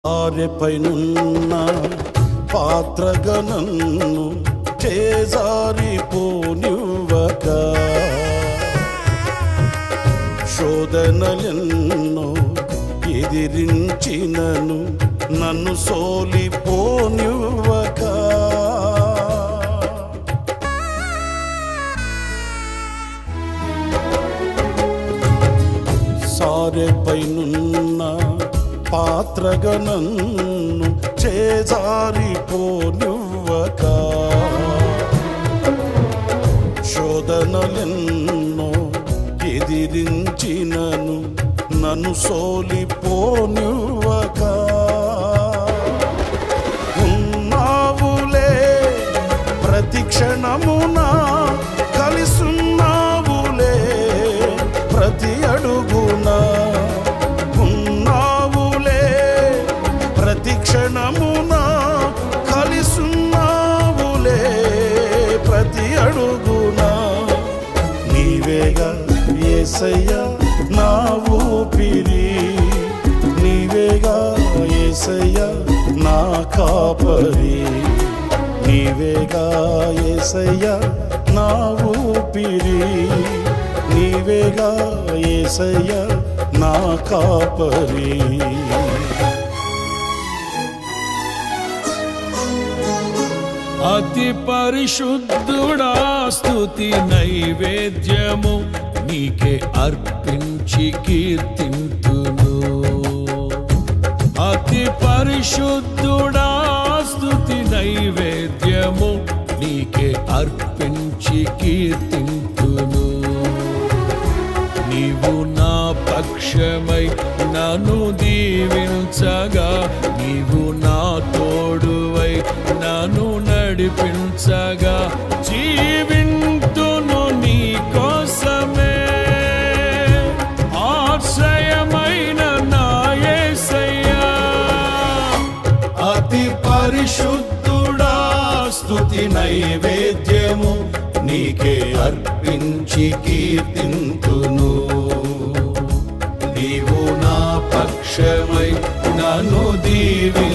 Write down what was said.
ఆరెపైనున్న పాత్రగనన్ను చేజారిపోనివ్వక శోధనలెన్నో ఎదిరించినను నన్ను సోలిపోనివ్వక సారెపైనున్న పాత్రగనన్ను చేజారిపోనివ్వక శోధనలెన్నో ఎదిరించినను నన్ను సోలిపోనివ్వక ఉన్నావులే ప్రతి క్షణమున కలిసున్నావులే ప్రతి అడుగునా ప్రతి క్షణమున కలిసున్నావులే ప్రతి అడుగునా నీవేగా యేసయ్యా నా ఊపిరి నీవేగా యేసయ్యా నా కాపరి నీవేగా యేసయ్యా నా ఊపిరి నీవేగా యేసయ్యా నా కాపరి అతి పరిశుద్ధుడా స్తుతి నైవేద్యము నీకే అర్పించి కీర్తింతును అతి పరిశుద్ధుడా స్తుతి నైవేద్యము నీకే అర్పించి కీర్తింతును నీవు నా పక్షమై నన్ను దీవించగా నీవు నా తోడువై నన్ను నడిపించగా జీవింతును నీ కోసమే ఆశ్రయమైన నా యేసయ్యా అతి పరిశుద్ధుడా స్తుతి నైవేద్యము నీకే అర్పించి కీర్తింతును నీవు నా పక్షమై నన్ను దీవి